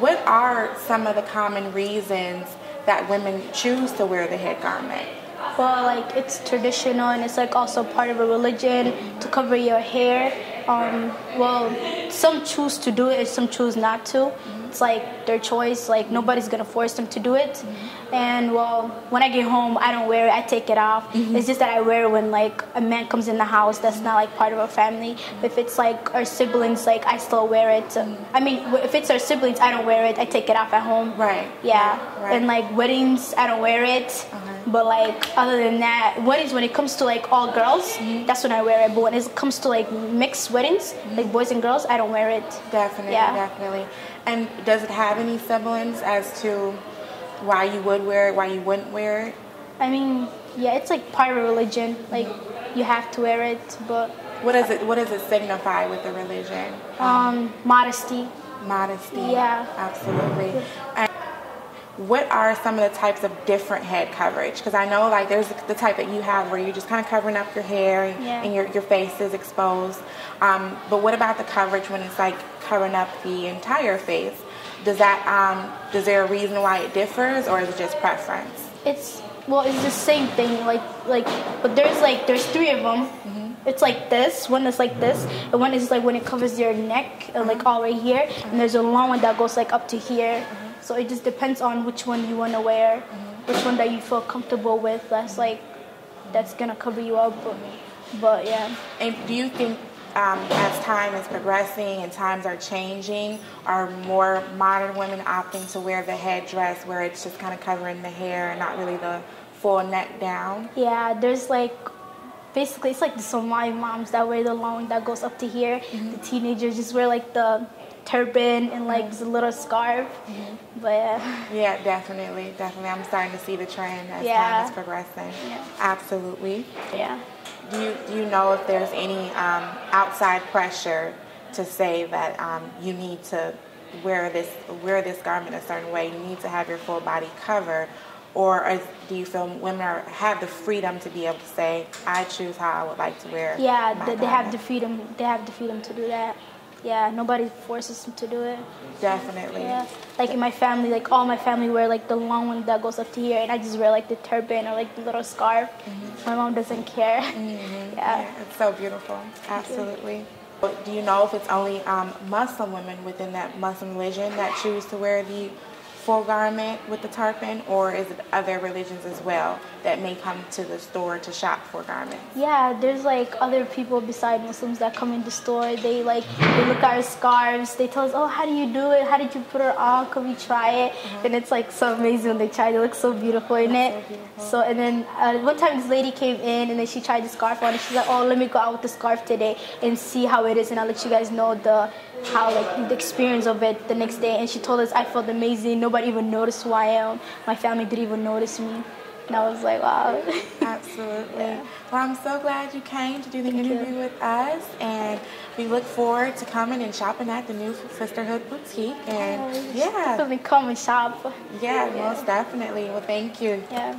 what are some of the common reasons that women choose to wear the head garment? Well, like, it's traditional, and it's like also part of a religion to cover your hair. Well, some choose to do it and some choose not to. It's like their choice. Like, nobody's gonna force them to do it. And well, when I get home, I don't wear it. I take it off. It's just that I wear it when like a man comes in the house that's not like part of our family. If it's like our siblings, like I still wear it. I mean, if it's our siblings, I don't wear it. I take it off at home. Right. Yeah. Right. And like weddings, I don't wear it. But like other than that, weddings, when it comes to like all girls, that's when I wear it. But when it comes to like mixed weddings, like boys and girls, I don't wear it. Definitely, definitely. And does it have any semblance as to why you would wear it, why you wouldn't wear it? I mean, yeah, it's like part of a religion. Like you have to wear it. But what does it signify with the religion? Modesty. Modesty. Yeah. Absolutely. And what are some of the types of different head coverage? Because I know like there's the type that you have where you're just kind of covering up your hair and your face is exposed. But what about the coverage when it's like covering up the entire face? Is there a reason why it differs, or is it just preference? It's the same thing. But there's three of them. It's like this. One is like this, and one is like when it covers your neck, like all right here. And there's a long one that goes like up to here. So it just depends on which one you want to wear, which one that you feel comfortable with. That's gonna cover you up. But yeah. And do you think as time is progressing and times are changing, are more modern women opting to wear the headdress where it's just kind of covering the hair and not really the full neck down? Yeah, there's basically it's like the Somali moms that wear the long that goes up to here. The teenagers just wear like the turban and like the little scarf. But yeah, definitely. I'm starting to see the trend as time is progressing. Absolutely. Yeah. Do you know if there's any outside pressure to say that you need to wear this garment a certain way, you need to have your full body covered, or do you feel women have the freedom to be able to say, I choose how I would like to wear? Yeah, they have the freedom. They have the freedom to do that. Yeah, nobody forces them to do it. Definitely. Yeah, like in my family, like all my family wear like the long one that goes up to here, and I just wear like the turban or like the little scarf. My mom doesn't care. Yeah, it's so beautiful. Absolutely. Do you know if it's only Muslim women within that Muslim religion that choose to wear the full garment with the turban, or is it other religions as well that may come to the store to shop for garments? Yeah, there's like other people besides Muslims that come in the store. They look at our scarves. They tell us, oh, how do you do it? How did you put it on? Could we try it? And it's like so amazing when they try it. It looks so beautiful in it. So and then one time this lady came in and then she tried the scarf on and she's like, oh, let me go out with the scarf today and see how it is, and I'll let you guys know the experience of it the next day. And she told us I felt amazing. Nobody even noticed who I am. My family didn't even notice me. And I was like, wow. Absolutely. Well, I'm so glad you came to do the interview with us, and we look forward to coming and shopping at the new Sisterhood Boutique. And definitely come and shop. Yeah, most definitely. Well, thank you. Yeah.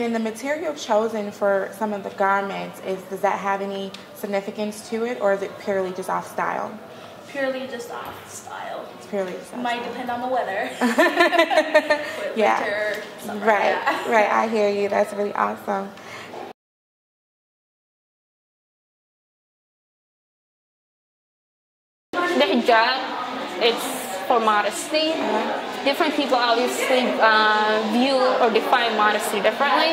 And the material chosen for some of the garments, does that have any significance to it, or is it purely just off style? Purely just off style. It's purely just off Might style. depend on the weather. Yeah. Winter, right. I hear you. That's really awesome. The hijab, it's for modesty. Different people obviously view or define modesty differently,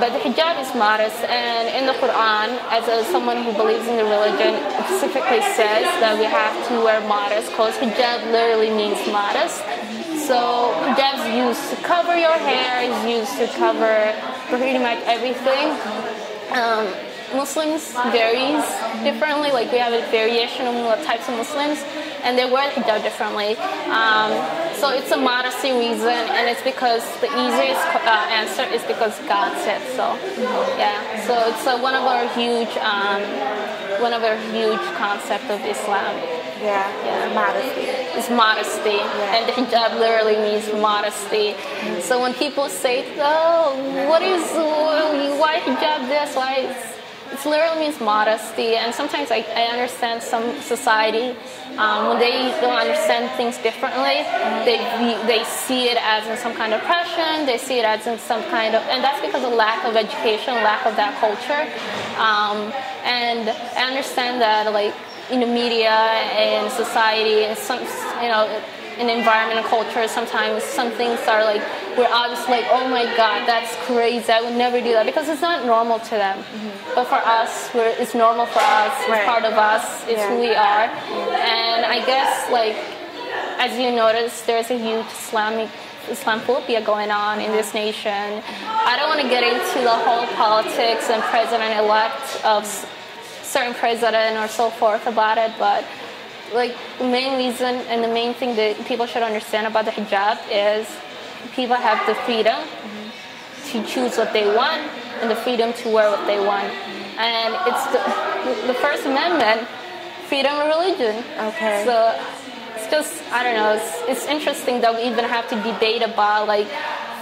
but the hijab is modest, and in the Quran, as someone who believes in the religion, it specifically says that we have to wear modest clothes. Hijab literally means modest. So hijab is used to cover your hair, is used to cover pretty much everything. Muslims varies differently, like we have a variation of types of Muslims, and they wear hijab differently. So it's a modesty reason, and it's because the easiest answer is because God said so. Yeah, so it's one of our huge concept of Islam. Yeah. Modesty. It's modesty, and the hijab literally means modesty. So when people say, "Oh, why hijab this? Why?" It literally means modesty, and sometimes I understand some society when they don't understand things differently, they see it as in some kind of oppression, they see it as in some kind of, and that's because of lack of education, lack of that culture. And I understand that, like, in the media and society and some, in environment and culture, sometimes some things are like, we're obviously like, oh my God, that's crazy, I would never do that, because it's not normal to them. But for us, it's normal for us, it's part of us, it's who we are. And I guess, like, as you notice, there's a huge Islamophobia going on in this nation. I don't want to get into the whole politics and president-elect of certain president or so forth about it, but like the main reason and the main thing that people should understand about the hijab is people have the freedom to choose what they want and the freedom to wear what they want. And it's the First Amendment, freedom of religion. Okay. So it's just, I don't know, it's interesting that we even have to debate about like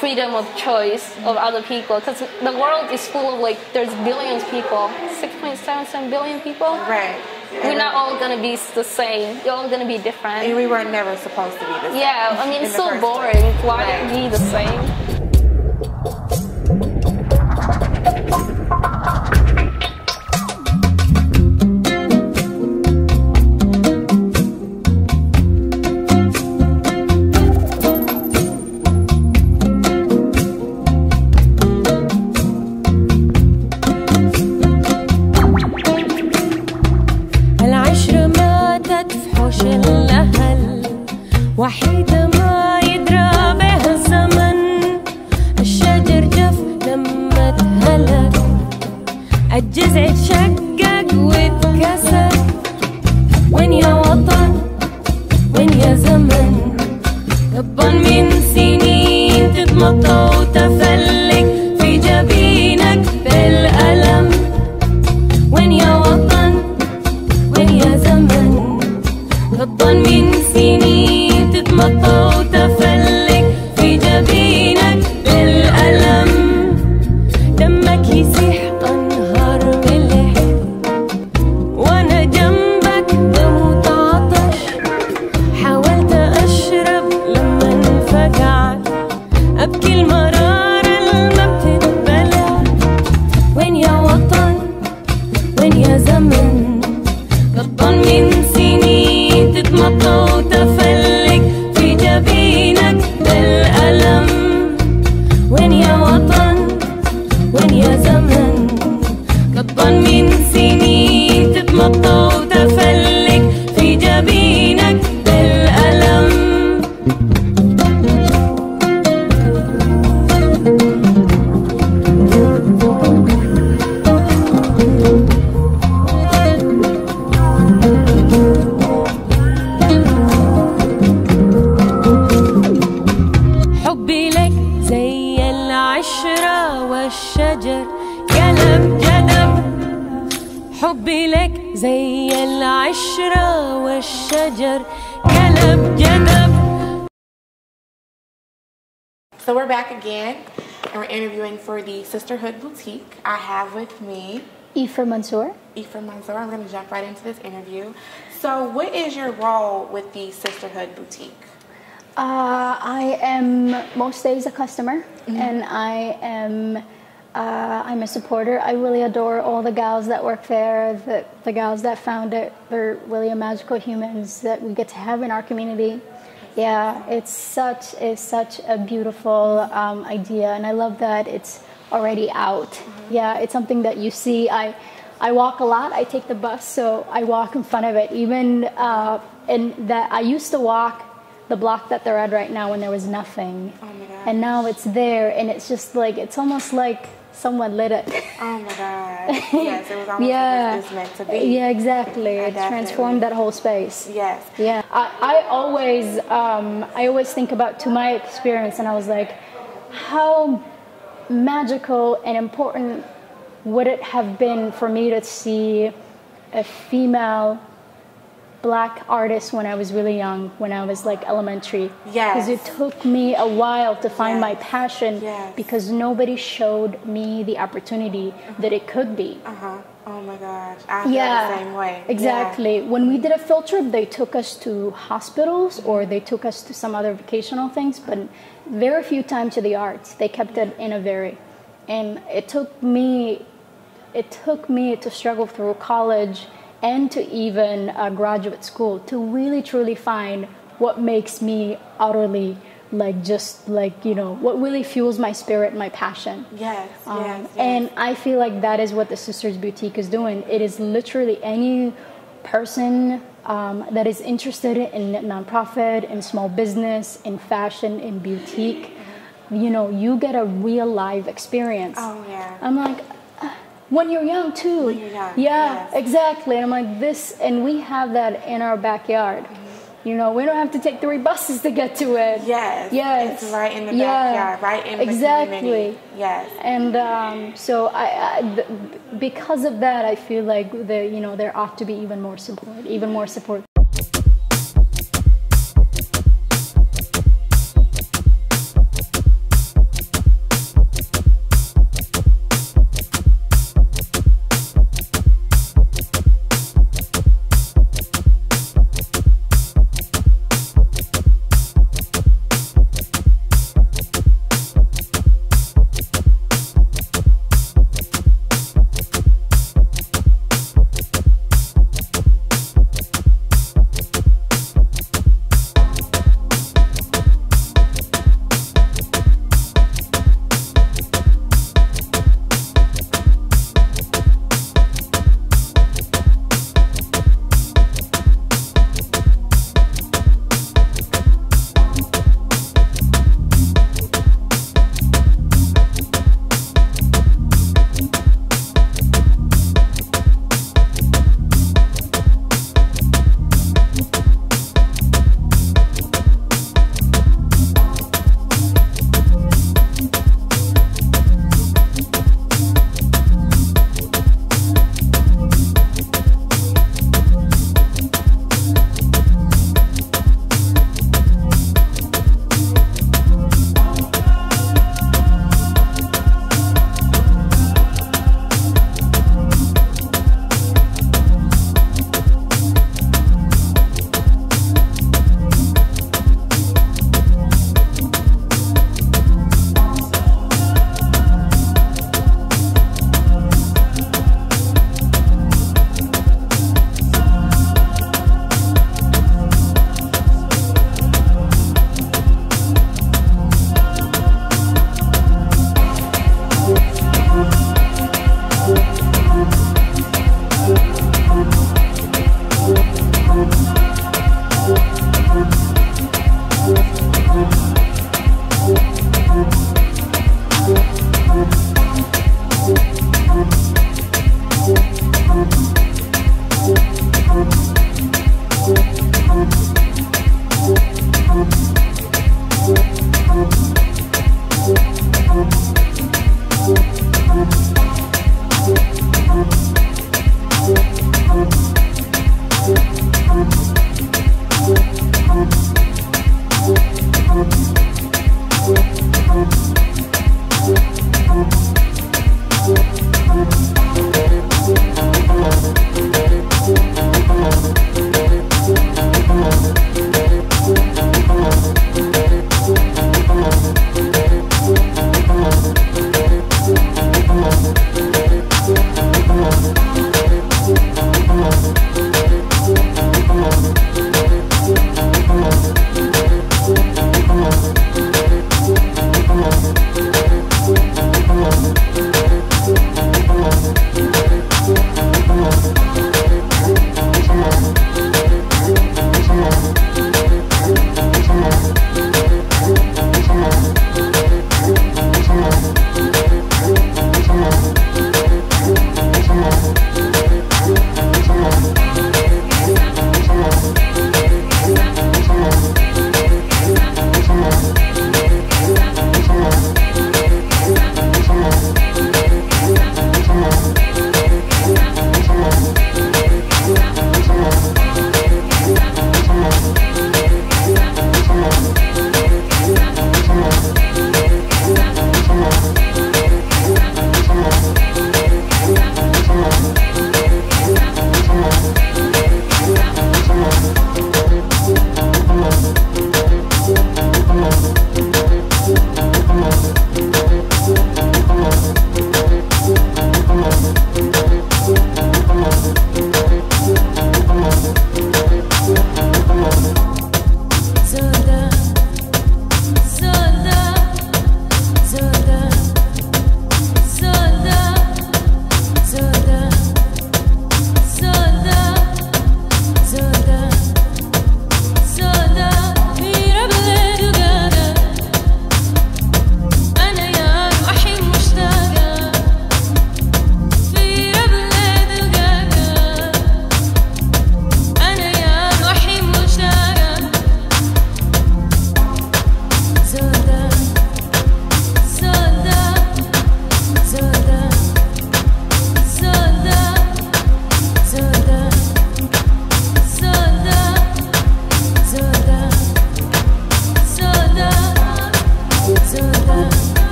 freedom of choice of other people, because the world is full of, like, there's billions of people, 6.77 billion people. Right. We're not all going to be the same. You're all going to be different. And we were never supposed to be the same. Yeah, I mean, it's so boring. Why be the same? وحيدة ما يدرى بها الزمن، الشجر جف لما اتهلك، الجذع اتشقق واتكسر. وين يا وطن وين يا زمن، غضبان من سنين تتمطى وتفلك في جبينك بالألم. وين يا وطن وين يا زمن، غضبان من سنين تتمطى وتفلك في جبينك بالألم. دمك يسيح أنهار ملح وأنا جنبك بموت عطش. حاولت أشرب لما انفجعت، أبكي المرارة اللي ما بتتبلع. وين يا وطن وين يا زمن، غضبان من سنين تتمطى وتفلك في جبينك بالألم. وين يا وطن وين يا زمن، غضبان من سنين تتمطى وتفلك في جبينك بالألم. حبي لك زي العشرة والشجر قلب جدب. حبي لك زي العشرة والشجر قلب جدب. So we're back again, and we're interviewing for the Sisterhood Boutique. I have with me Ifra Mansour. Ifra Mansour. I'm going to jump right into this interview. So what is your role with the Sisterhood Boutique? I am most days a customer, and I'm a supporter. I really adore all the gals that work there, the gals that found it. They're really magical humans that we get to have in our community. Yeah, it's such a beautiful idea, and I love that it's already out. Yeah, it's something that you see. I walk a lot. I take the bus, so I walk in front of it. Even and that I used to walk the block that they're at right now when there was nothing, and now it's there, and it's just like it's almost like someone lit it. Oh my God! Yes, it was almost like it was meant to be. Yeah, exactly. It transformed that whole space. Yes. Yeah. I always think about to my experience, and I was like, how magical and important would it have been for me to see a female Black artist when I was really young, when I was like elementary. Yes. Because it took me a while to find my passion because nobody showed me the opportunity that it could be. Oh my gosh. I feel the same way. Exactly. Yeah. When we did a field trip, they took us to hospitals or they took us to some other vocational things, but very few times to the arts. They kept it in a very, and it took me to struggle through college and to even graduate school to really truly find what makes me utterly what really fuels my spirit, my passion. Yes. And I feel like that is what the Sisters Boutique is doing. It is literally any person that is interested in nonprofit, in small business, in fashion, in boutique. You get a real live experience. Oh yeah. I'm like, when you're young too. When you're young. Yeah, yes. Exactly. And I'm like this, and we have that in our backyard. We don't have to take 3 buses to get to it. Yes. It's right in the backyard, right in the community. Yes. And so because of that, I feel like there ought to be even more support.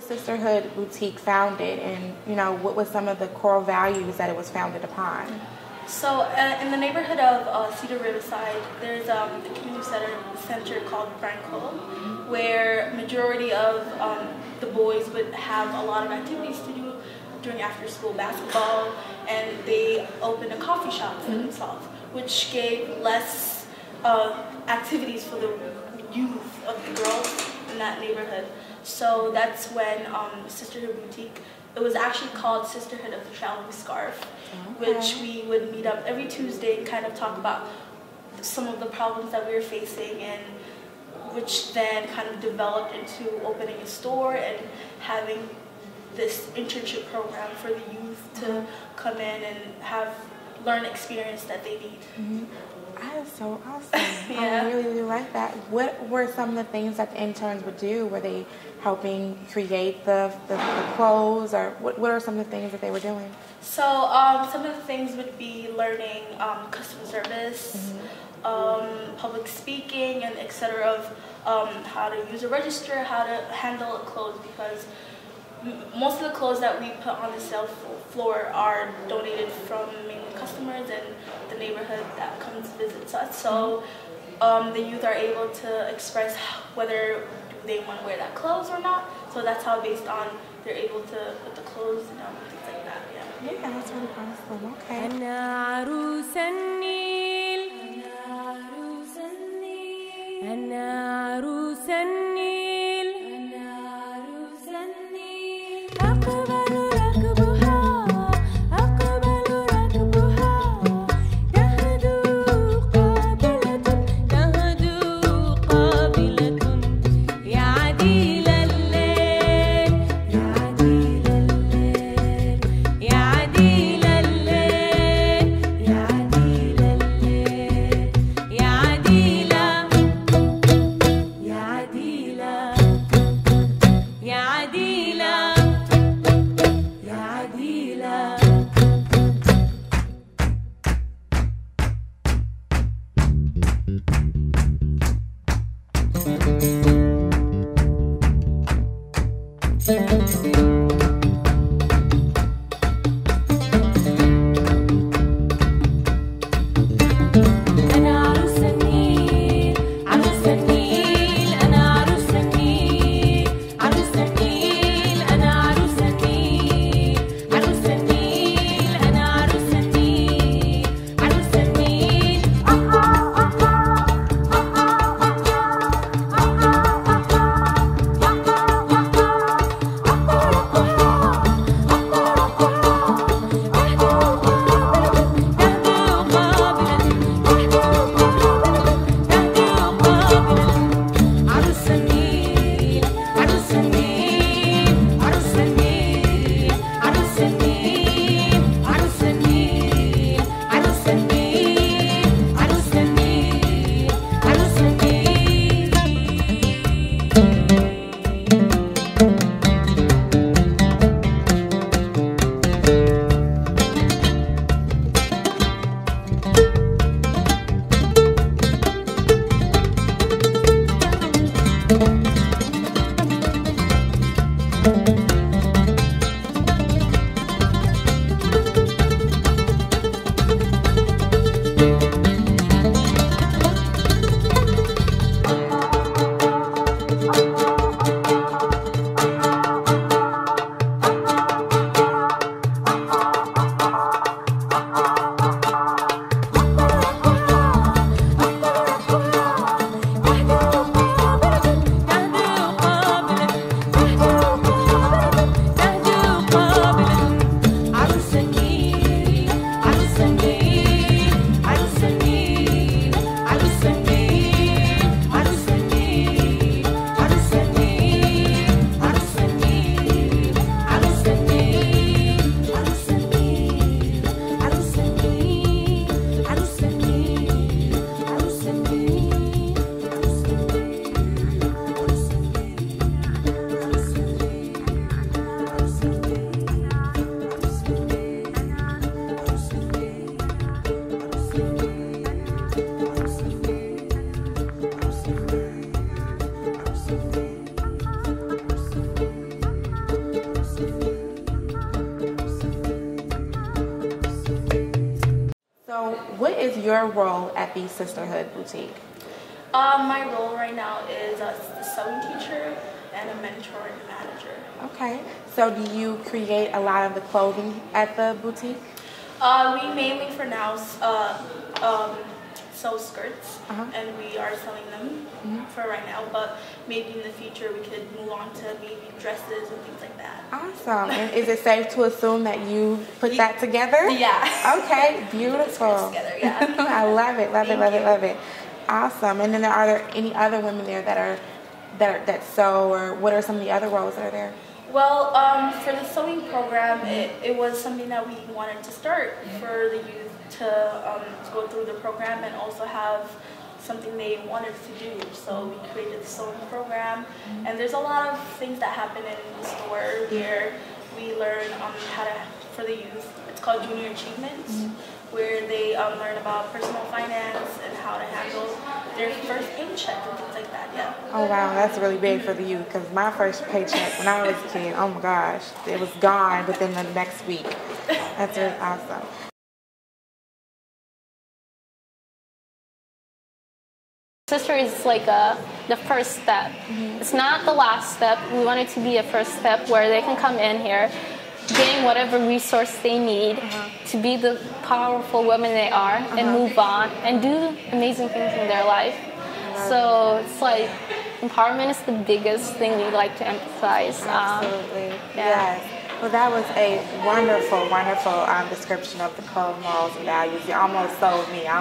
the Sisterhood Boutique founded, and what was some of the core values that it was founded upon? So in the neighborhood of Cedar Riverside, there's a community center called Franco, where majority of the boys would have a lot of activities to do during after-school basketball, and they opened a coffee shop for themselves, which gave less activities for the youth of the girls in that neighborhood. So that's when Sisterhood Boutique, it was actually called Sisterhood of the Traveling Scarf, which we would meet up every Tuesday and kind of talk about some of the problems that we were facing, and which then kind of developed into opening a store and having this internship program for the youth to come in and learn experience that they need. That is so awesome. I really, really like that. What were some of the things that the interns would do? Were they helping create the clothes, or what are some of the things that they were doing? So some of the things would be learning customer service, public speaking, and etc. of how to use a register, how to handle clothes, because most of the clothes that we put on the sale floor are donated from mainly customers and the neighborhood that comes visits us. So the youth are able to express whether they want to wear that clothes or not. So that's how, based on, they're able to put the clothes and things like that. Yeah, that's really awesome. Okay. أنا عروس النيل أنا عروس النيل أقبل ركبها تهدو قابلة يا عديل الليل يا عديل الليل يا عديل الليل يا عديل الليل يا عديل يا عديل يا أنا عروس النيل عروس النيل أنا عروس النيل عروس النيل أنا عروس النيل عروس النيل أنا عروس النيل عروس النيل your role at the Sisterhood Boutique? My role right now is a sewing teacher and a mentor and manager. Okay. So do you create a lot of the clothing at the boutique? We mainly for now sew skirts, and we are selling them for right now, but maybe in the future we could move on to maybe dresses and things like that. Awesome. And is it safe to assume that you put that together? Yeah. Okay, beautiful. Together, yeah. I love it, love it. Awesome. And then are there any other women there that sew, or what are some of the other roles that are there? Well, for the sewing program, it was something that we wanted to start for the youth to go through the program and also have something they wanted to do. So we created the sewing program, and there's a lot of things that happen in the store where we learn how to, for the youth, it's called Junior Achievements, where they learn about personal finance and how to handle their first paycheck and things like that. Yeah. Oh wow, that's really big for the youth, because my first paycheck when I was a kid, oh my gosh, it was gone within the next week. That's really awesome. Sister is like the first step. It's not the last step. We want it to be a first step where they can come in here, gain whatever resource they need to be the powerful women they are, and move on and do amazing things in their life. So it's like empowerment is the biggest thing we like to emphasize. Absolutely. Yes. Well, that was a wonderful description of the code, morals, and values. You almost sold me. I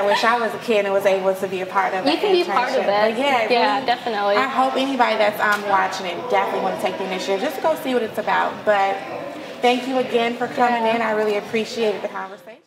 wish I was a kid and was able to be a part of it. You can be part of it. But yeah, really, definitely. I hope anybody that's watching it definitely want to take the initiative just to go see what it's about. But thank you again for coming in. I really appreciated the conversation.